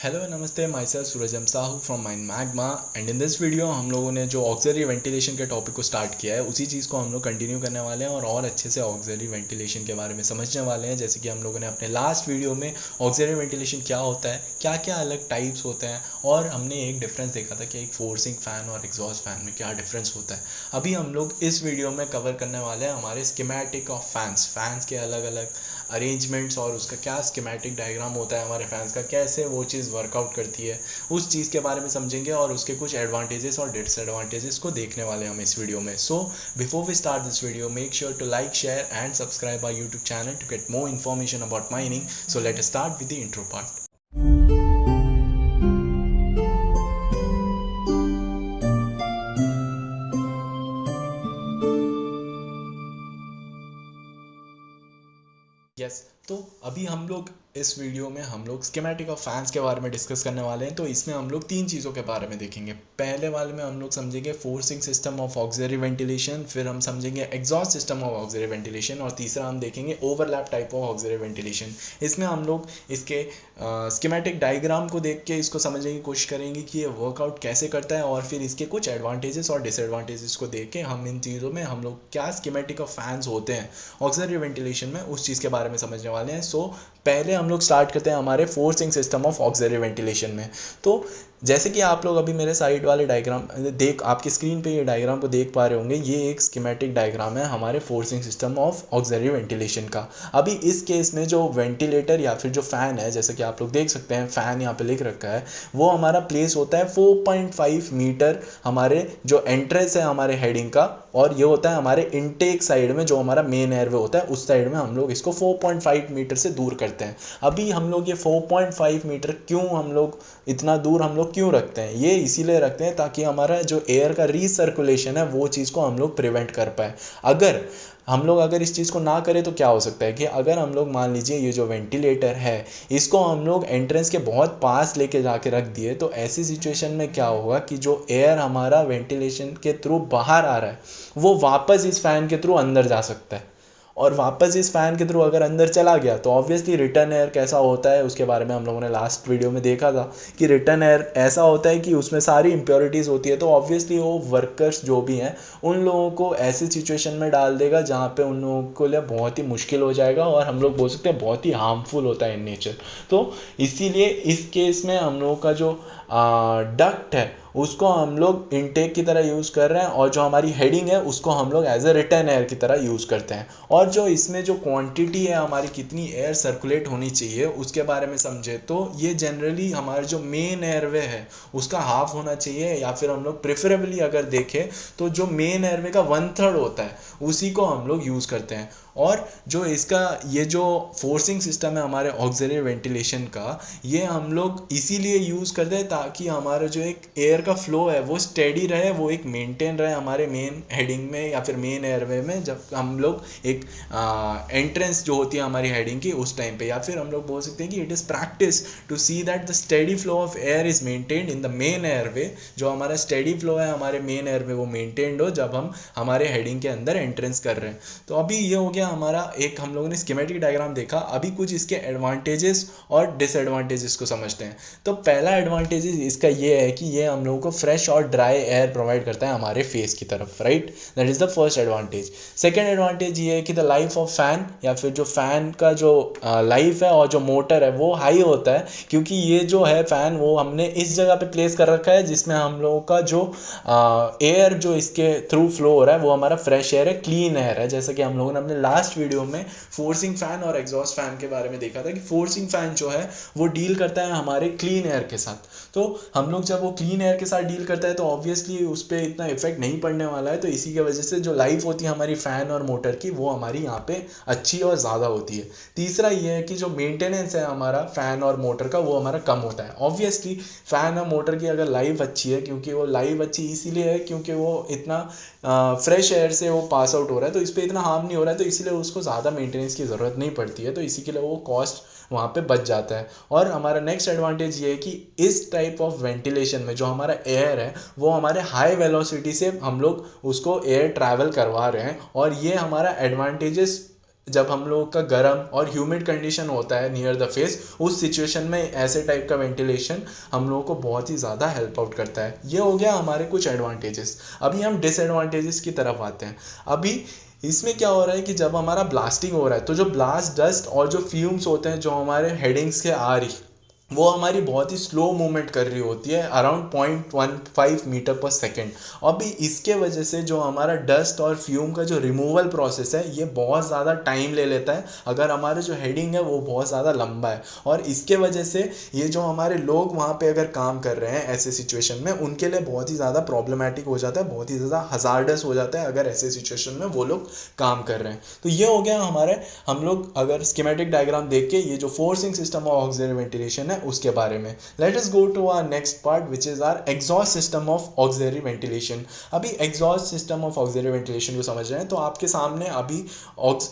Hello नमस्ते, myself Surajam Sahu from mind magma. And in this video हम लोगों ने जो ऑक्सिलरी वेंटिलेशन के टॉपिक को स्टार्ट किया है उसी चीज़ को हम लोग कंटिन्यू करने वाले हैं और अच्छे से ऑक्सिलरी वेंटिलेशन के बारे में समझने वाले हैं। जैसे कि हम लोगों ने अपने लास्ट वीडियो में ऑक्सिलरी वेंटिलेशन क्या होता है, क्या क्या अलग टाइप्स होते हैं, और हमने एक डिफरेंस देखा था कि एक फोर्सिंग फ़ैन और एग्जॉस्ट फैन में क्या डिफरेंस होता है। अभी हम लोग इस वीडियो में कवर करने वाले हैं हमारे स्कीमेटिक ऑफ फैंस के अलग अलग अरेंजमेंट्स और उसका क्या स्कीमेटिक डायग्राम होता है हमारे फैंस का, कैसे वो चीज़ वर्कआउट करती है, उस चीज़ के बारे में समझेंगे और उसके कुछ एडवांटेजेस और डिसएडवांटेजेस को देखने वाले हैं हम इस वीडियो में। So before we start this video, make sure to like, share and subscribe our YouTube channel to get more information about mining. So let us start with the intro part. Yes, तो अभी हम लोग इस video में हम लोग schematic of fans के बारे में डिस्कस करने वाले हैं। तो इसमें हम लोग तीन चीज़ों के बारे में देखेंगे। पहले वाले में हम लोग समझेंगे forcing system of auxiliary ventilation, फिर हम समझेंगे exhaust system of auxiliary ventilation, और तीसरा हम देखेंगे overlap type of auxiliary ventilation. इसमें हम लोग इसके स्कीमेटिक डायग्राम को देख के इसको समझने की कोशिश करेंगे कि ये वर्कआउट कैसे करता है, और फिर इसके कुछ एडवांटेजेस और डिसएडवांटेजेस को देख के हम इन चीज़ों में हम लोग क्या स्कीमेटिक ऑफ फैंस होते हैं ऑक्सिलरी वेंटिलेशन में उस चीज़ के बारे में समझने वाले हैं। सो पहले हम लोग स्टार्ट करते हैं हमारे forcing system of auxiliary ventilation में। तो जैसे कि आप लोग अभी मेरे साइड वाले डायग्राम आपकी स्क्रीन पे ये डायग्राम को देख पा रहे होंगे, ये एक स्कीमेटिक डायग्राम है हमारे forcing system of auxiliary ventilation का। अभी इस केस में जो वेंटिलेटर या फिर जो फ़ैन है, जैसे कि आप लोग देख सकते हैं फ़ैन यहाँ पे लिख रखा है, वो हमारा प्लेस होता है 4.5 मीटर हमारे जो एंट्रेंस है हमारे हेडिंग का, और ये होता है हमारे इनटेक साइड में जो हमारा मेन एयरवे होता है उस साइड में हम लोग इसको 4.5 मीटर से दूर करते हैं। अभी हम लोग ये 4.5 मीटर क्यों हम लोग इतना दूर हम लोग क्यों रखते हैं, ये इसीलिए रखते हैं ताकि हमारा जो एयर का रीसर्कुलेशन है वो चीज़ को हम लोग प्रिवेंट कर पाए। अगर इस चीज़ को ना करें तो क्या हो सकता है कि अगर हम लोग मान लीजिए ये जो वेंटिलेटर है इसको हम लोग एंट्रेंस के बहुत पास लेके जाके रख दिए, तो ऐसी सिचुएशन में क्या होगा कि जो एयर हमारा वेंटिलेशन के थ्रू बाहर आ रहा है वो वापस इस फैन के थ्रू अंदर जा सकता है, और वापस इस फैन के थ्रू अगर अंदर चला गया तो ऑब्वियसली रिटर्न एयर कैसा होता है उसके बारे में हम लोगों ने लास्ट वीडियो में देखा था कि रिटर्न एयर ऐसा होता है कि उसमें सारी इम्प्योरिटीज़ होती है। तो ऑब्वियसली वो वर्कर्स जो भी हैं उन लोगों को ऐसी सिचुएशन में डाल देगा जहाँ पे उन लोगों को लिए बहुत ही मुश्किल हो जाएगा, और हम लोग बोल सकते हैं बहुत ही हार्मफुल होता है इन नेचर। तो इसीलिए इस केस में हम लोगों का जो डक्ट है उसको हम लोग इनटेक की तरह यूज़ कर रहे हैं, और जो हमारी हेडिंग है उसको हम लोग एज ए रिटर्न एयर की तरह यूज़ करते हैं। और जो इसमें जो क्वांटिटी है हमारी कितनी एयर सर्कुलेट होनी चाहिए उसके बारे में समझे तो ये जनरली हमारे जो मेन एयरवे है उसका हाफ होना चाहिए, या फिर हम लोग प्रेफरेबली अगर देखें तो जो मेन एयरवे का 1/3 होता है उसी को हम लोग यूज़ करते हैं। और जो इसका ये जो फोर्सिंग सिस्टम है हमारे ऑक्सिलरी वेंटिलेशन का, ये हम लोग इसीलिए यूज़ करते हैं ताकि हमारा जो एक एयर का फ्लो है वो स्टेडी रहे, वो एक मेंटेन रहे हमारे मेन हेडिंग में या फिर मेन एयरवे में, जब हम लोग एक एंट्रेंस जो होती है हमारी हेडिंग की उस टाइम पे, या फिर हम लोग बोल सकते हैं कि it is practice to see that the steady flow of air is maintained in the main airway. जो हमारा स्टेडी फ्लो है हमारे मेन एयरवे वो मेंटेन्ड हो जब हम हमारे हेडिंग के अंदर एंट्रेंस कर रहे हैं। तो अभी ये हो गया हमारा एक, हम लोगों ने स्कीमेटिक डायग्राम देखा। अभी कुछ इसके एडवांटेजेस और डिसएडवांटेजेस को समझते हैं। तो पहला एडवांटेज इसका ये है कि ये हम लोगों को फ्रेश और ड्राई एयर प्रोवाइड करता है हमारे फेस की तरफ, right. That is the first advantage. Second advantage ये है कि द लाइफ ऑफ फैन या फिर जो फैन का जो लाइफ है और जो मोटर है वो हाई होता है, क्योंकि ये जो है फैन वो हमने इस जगह पे प्लेस कर रखा है जिसमें हम लोगों का जो एयर जो इसके थ्रू फ्लो हो रहा है वो हमारा फ्रेश एयर है, क्लीन एयर है। जैसा कि हम लोगों ने अपने लास्ट वीडियो में फोर्सिंग फैन और एग्जॉस्ट फैन के बारे में देखा था कि फोर्सिंग फैन जो है वो डील करता है हमारे क्लीन एयर के साथ। तो हम लोग जब वो क्लीन एयर के साथ डील करता है तो ऑब्वियसली उस पर इतना इफेक्ट नहीं पड़ने वाला है, तो इसी की वजह से जो लाइफ होती है हमारी फैन और मोटर की वो हमारी यहाँ पे अच्छी और ज़्यादा होती है। तीसरा ये है कि जो मेंटेनेंस है हमारा फैन और मोटर का वो हमारा कम होता है। ऑब्वियसली फैन और मोटर की अगर लाइफ अच्छी है, क्योंकि वो लाइफ अच्छी इसीलिए है क्योंकि वो इतना फ्रेश एयर से वो पास आउट हो रहा है, तो इस पर इतना हार्म नहीं हो रहा है, तो इसीलिए उसको ज़्यादा मेंटेनेंस की ज़रूरत नहीं पड़ती है, तो इसी के लिए वो कॉस्ट वहाँ पे बच जाता है। और हमारा नेक्स्ट एडवांटेज ये है कि इस टाइप ऑफ वेंटिलेशन में जो हमारा एयर है वो हमारे हाई वेलोसिटी से हम लोग उसको एयर ट्रैवल करवा रहे हैं, और ये हमारा एडवांटेजेस जब हम लोग का गर्म और ह्यूमिड कंडीशन होता है नियर द फेस, उस सिचुएशन में ऐसे टाइप का वेंटिलेशन हम लोगों को बहुत ही ज़्यादा हेल्प आउट करता है। ये हो गया हमारे कुछ एडवांटेजेस। अभी हम डिसएडवांटेजेस की तरफ आते हैं। अभी इसमें क्या हो रहा है कि जब हमारा ब्लास्टिंग हो रहा है तो जो ब्लास्ट डस्ट और जो फ्यूम्स होते हैं जो हमारे हेडिंग्स के आ रही, वो हमारी बहुत ही स्लो मूवमेंट कर रही होती है, अराउंड 0.15 मीटर पर सेकेंड। अभी इसके वजह से जो हमारा डस्ट और फ्यूम का जो रिमूवल प्रोसेस है ये बहुत ज़्यादा टाइम ले लेता है, अगर हमारा जो हेडिंग है वो बहुत ज़्यादा लंबा है। और इसके वजह से ये जो हमारे लोग वहाँ पे अगर काम कर रहे हैं ऐसे सिचुएशन में, उनके लिए बहुत ही ज़्यादा प्रॉब्लमेटिक हो जाता है, बहुत ही ज़्यादा हजार्डस हो जाता है अगर ऐसे सिचुएशन में वो लोग काम कर रहे हैं। तो ये हो गया हमारे, हम लोग अगर स्कीमेटिक डायग्राम देख के ये जो forcing system of auxiliary ventilation है उसके बारे में। Let us go to our next part which is our exhaust system of auxiliary ventilation. अभी exhaust system of auxiliary ventilation को समझ रहे हैं तो आपके सामने अभी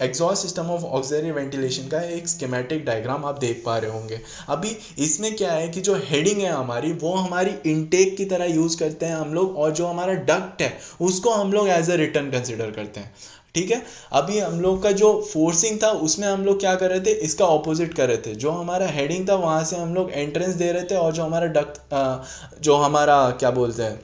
exhaust system of auxiliary ventilation का एक स्कीमेटिक डायग्राम आप देख पा रहे होंगे। अभी इसमें क्या है कि जो हेडिंग है हमारी वो हमारी इनटेक की तरह यूज करते हैं हम लोग, और जो हमारा डक्ट है उसको हम लोग एज अ रिटर्न कंसिडर करते हैं। ठीक है। अभी हम लोग का जो फोर्सिंग था उसमें हम लोग क्या कर रहे थे, इसका ऑपोजिट कर रहे थे। जो हमारा हेडिंग था वहां से हम लोग एंट्रेंस दे रहे थे, और जो हमारा डक्ट जो हमारा क्या बोलते हैं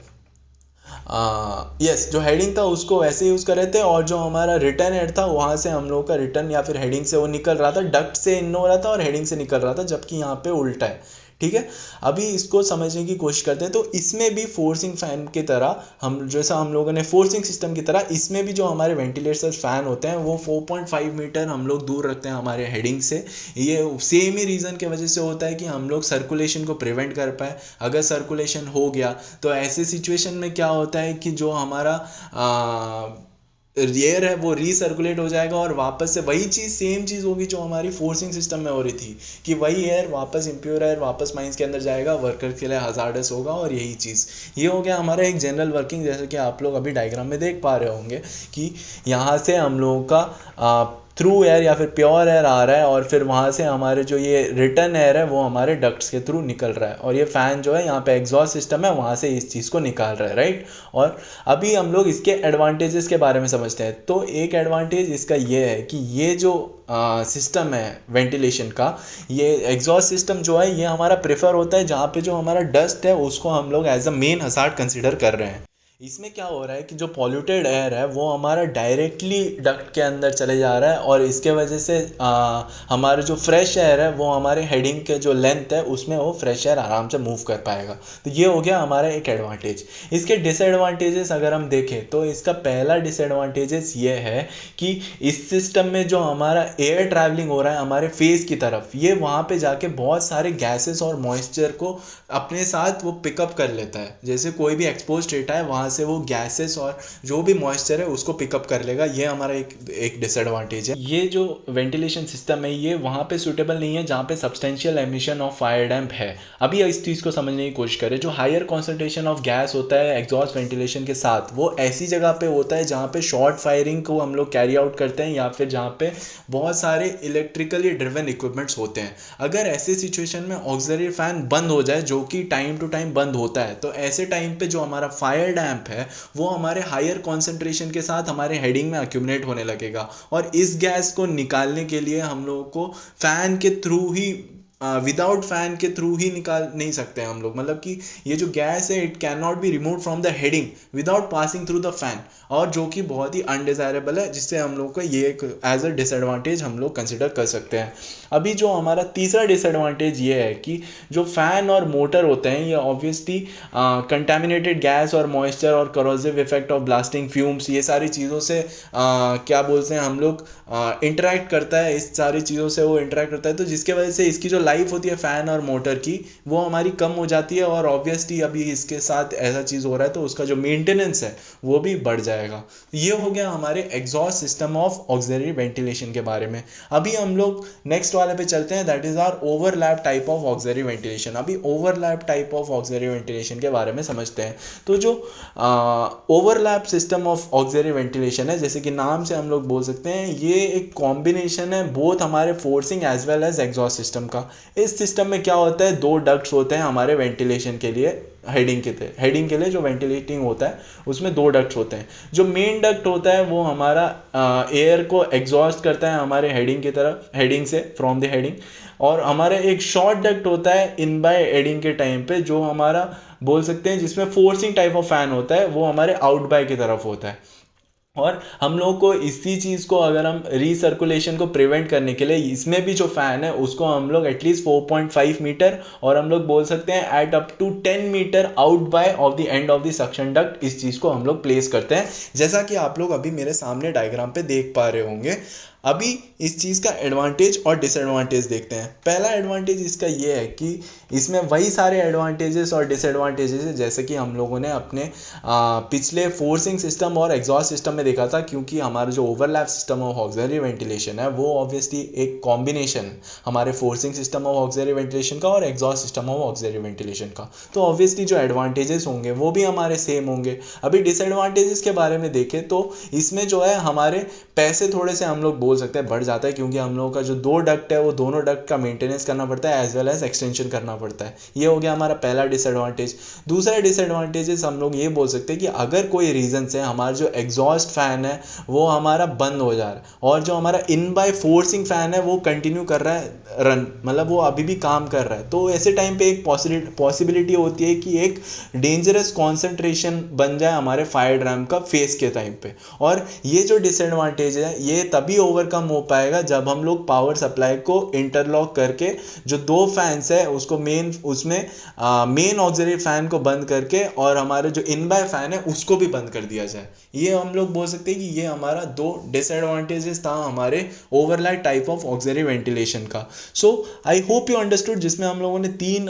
यस जो हेडिंग था उसको वैसे यूज़ कर रहे थे, और जो हमारा रिटर्न हेड था वहाँ से हम लोग का रिटर्न या फिर हेडिंग से वो निकल रहा था, डक्ट से इन हो रहा था और हेडिंग से निकल रहा था, जबकि यहाँ पे उल्टा है। ठीक है। अभी इसको समझने की कोशिश करते हैं। तो इसमें भी फोर्सिंग फैन की तरह हम, जैसा हम लोगों ने फोर्सिंग सिस्टम की तरह, इसमें भी जो हमारे वेंटिलेटर फैन होते हैं वो 4.5 मीटर हम लोग दूर रखते हैं हमारे हेडिंग से। ये सेम ही रीज़न की वजह से होता है कि हम लोग सर्कुलेशन को प्रिवेंट कर पाए। अगर सर्कुलेशन हो गया तो ऐसे सिचुएशन में क्या होता है कि जो हमारा एयर है वो रीसर्कुलेट हो जाएगा, और वापस से वही चीज़, सेम चीज़ होगी जो हमारी फोर्सिंग सिस्टम में हो रही थी, कि वही एयर वापस, इम्प्योर एयर वापस माइंस के अंदर जाएगा, वर्कर के लिए हजार्डस होगा। और यही चीज़, ये हो गया हमारा एक जनरल वर्किंग, जैसे कि आप लोग अभी डायग्राम में देख पा रहे होंगे कि यहाँ से हम लोगों का थ्रू एयर या फिर प्योर एयर आ रहा है, और फिर वहाँ से हमारे जो ये रिटर्न एयर है वो हमारे डक्ट्स के थ्रू निकल रहा है, और ये फ़ैन जो है यहाँ पे एग्जॉस्ट सिस्टम है वहाँ से इस चीज़ को निकाल रहा है, राइट। और अभी हम लोग इसके एडवांटेजेस के बारे में समझते हैं। तो एक एडवांटेज इसका ये है कि ये जो सिस्टम है वेंटिलेशन का, ये एग्जॉस्ट सिस्टम जो है ये हमारा प्रेफर होता है जहाँ पे जो हमारा डस्ट है उसको हम लोग as a main hazard consider कर रहे हैं। इसमें क्या हो रहा है कि जो पॉल्यूटेड एयर है वो हमारा डायरेक्टली डक्ट के अंदर चले जा रहा है, और इसके वजह से हमारे जो फ्रेश एयर है वो हमारे हेडिंग के जो लेंथ है उसमें वो फ्रेश एयर आराम से मूव कर पाएगा। तो ये हो गया हमारा एक एडवांटेज। इसके डिसएडवांटेजेस अगर हम देखें तो इसका पहला डिसएडवांटेजेस ये है कि इस सिस्टम में जो हमारा एयर ट्रैवलिंग हो रहा है हमारे फेस की तरफ, ये वहाँ पे जाके बहुत सारे गैसेस और मॉइस्चर को अपने साथ वो पिकअप कर लेता है। जैसे कोई भी एक्सपोज डेटा है वहाँ से वो गैसेस और जो भी मॉइस्चर है उसको पिकअप कर लेगा। ये हमारा एक डिसएडवांटेज है। ये जो वेंटिलेशन सिस्टम है ये वहाँ पे सूटेबल नहीं है जहाँ पे सब्सटेंशियल एमिशन ऑफ फायर डैम्प है। अभी इस चीज़ को समझने की कोशिश करें। जो हायर कॉन्सेंट्रेशन ऑफ गैस होता है एग्जॉस्ट वेंटिलेशन के साथ, वो ऐसी जगह पे होता है जहाँ पे शॉर्ट फायरिंग को हम लोग कैरी आउट करते हैं, या फिर जहाँ पे बहुत सारे इलेक्ट्रिकली ड्रिवन इक्विपमेंट्स होते हैं। अगर ऐसे सिचुएशन में ऑक्सिलरी फैन बंद हो जाए, जो कि टाइम टू टाइम बंद होता है, तो ऐसे टाइम पे जो हमारा फायर डैम्प है वो हमारे हायर कॉन्सेंट्रेशन के साथ हमारे हेडिंग में अक्यूमुलेट होने लगेगा, और इस गैस को निकालने के लिए हम लोगों को फैन के थ्रू ही, विदाउट फैन के थ्रू ही निकाल नहीं सकते हम लोग। मतलब कि ये जो गैस है it can not be remove from the heading without passing through the fan, और जो कि बहुत ही अनडिजायरेबल है, जिससे हम लोग को ये एक एज अ डिसएडवांटेज हम लोग कंसिडर कर सकते हैं। अभी जो हमारा तीसरा डिसएडवांटेज ये है कि जो फैन और मोटर होते हैं ये ऑब्वियसली कंटेमिनेटेड गैस और मॉइस्चर और corrosive effect of blasting fumes, ये सारी चीज़ों से क्या बोलते हैं हम लोग इंटरेक्ट करता है, इस सारी चीज़ों से वो इंटरेक्ट करता है। तो जिसके वजह से इसकी जो लाइफ होती है फैन और मोटर की वो हमारी कम हो जाती है, और ऑब्वियसली अभी इसके साथ ऐसा चीज़ हो रहा है तो उसका जो मेंटेनेंस है वो भी बढ़ जाएगा। ये हो गया हमारे exhaust system of auxiliary ventilation के बारे में। अभी हम लोग नेक्स्ट वाले पे चलते हैं, that is our overlap type of auxiliary ventilation. अभी overlap type of auxiliary ventilation के बारे में समझते हैं। तो जो overlap system of auxiliary ventilation है, जैसे कि नाम से हम लोग बोल सकते हैं, ये एक कॉम्बिनेशन है बोथ हमारे forcing as well as exhaust system का। इस सिस्टम में क्या होता है, 2 डक्ट्स होते हैं हमारे वेंटिलेशन के लिए, हेडिंग के लिए जो वेंटिलेटिंग होता है उसमें 2 डक्ट्स होते हैं। जो मेन डक्ट होता है वो हमारा एयर को एग्जॉस्ट करता है हमारे हेडिंग की तरफ, हेडिंग से, फ्रॉम द हेडिंग। और हमारा एक शॉर्ट डक्ट होता है इन बाय हेडिंग के टाइम पे, जो हमारा बोल सकते हैं जिसमें फोर्सिंग टाइप ऑफ फैन होता है, वो हमारे आउट बाय की तरफ होता है। और हम लोग को इसी चीज़ को, अगर हम रीसर्कुलेशन को प्रिवेंट करने के लिए, इसमें भी जो फैन है उसको हम लोग एटलीस्ट 4.5 मीटर, और हम लोग बोल सकते हैं at up to 10 metre out by of the end of the suction duct, इस चीज़ को हम लोग प्लेस करते हैं, जैसा कि आप लोग अभी मेरे सामने डायग्राम पे देख पा रहे होंगे। अभी इस चीज़ का एडवांटेज और डिसएडवांटेज देखते हैं। पहला एडवांटेज इसका ये है कि इसमें वही सारे एडवांटेजेस और डिसएडवांटेजेस है जैसे कि हम लोगों ने अपने पिछले फोर्सिंग सिस्टम और एग्जॉस्ट सिस्टम में देखा था, क्योंकि हमारा जो overlap system of auxiliary ventilation है वो ऑब्वियसली एक कॉम्बिनेशन हमारे forcing system of auxiliary ventilation का और exhaust system of auxiliary ventilation का। तो ऑब्वियसली जो एडवांटेजेस होंगे वो भी हमारे सेम होंगे। अभी डिसएडवांटेजेस के बारे में देखें तो इसमें जो है हमारे पैसे थोड़े से हम लोग बोल सकते हैं बढ़ जाता है, क्योंकि हम लोगों का जो 2 डक्ट है वो दोनों डक्ट का मेंटेनेंस करना पड़ता है एज वेल एज एक्सटेंशन करना पड़ता है। ये हो गया हमारा पहला डिसएडवांटेज। दूसरा डिसएडवांटेजेस हम लोग ये बोल सकते हैं कि अगर कोई रीज़न से हमारा जो एग्जॉस्ट फैन है वो हमारा बंद हो जा रहा है और जो हमारा इन बाय फोर्सिंग फैन है वो कंटिन्यू कर रहा है रन, मतलब वो अभी भी काम कर रहा है, तो ऐसे टाइम पे एक पॉसिबिलिटी होती है कि एक डेंजरस कॉन्सेंट्रेशन बन जाए हमारे फायर ड्राम का फेस के टाइम पे। और ये जो डिसएडवांटेज है ये तभी ओवरकम हो पाएगा जब हम लोग पावर सप्लाई को इंटरलॉक करके जो 2 फैंस है उसको मेन ऑक्सिलरी फैन को बंद करके और हमारे जो इन बाय फैन है उसको भी बंद कर दिया जाए। ये हम लोग बोल सकते हैं कि ये हमारा 2 डिसएडवांटेजेस था हमारे overlap type of auxiliary ventilation का। सो आई होप यू अंडरस्टूड, जिसमें हम लोगों ने 3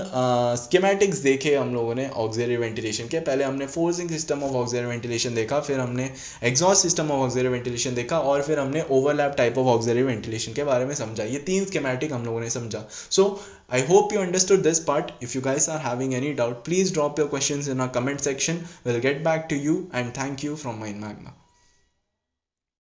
स्कीमेटिक्स देखे हम लोगों ने ऑक्सिलरी वेंटिलेशन के। पहले हमने forcing system of auxiliary ventilation देखा, फिर हमने exhaust system of auxiliary ventilation देखा, और फिर हमने overlap type of auxiliary ventilation के बारे में समझा। ये 3 स्कीमेटिक हम लोगों ने समझा। सो I hope you understood this part. If you guys are having any doubt, please drop your questions in our comment section. We'll get back to you, and thank you from Mind Magna.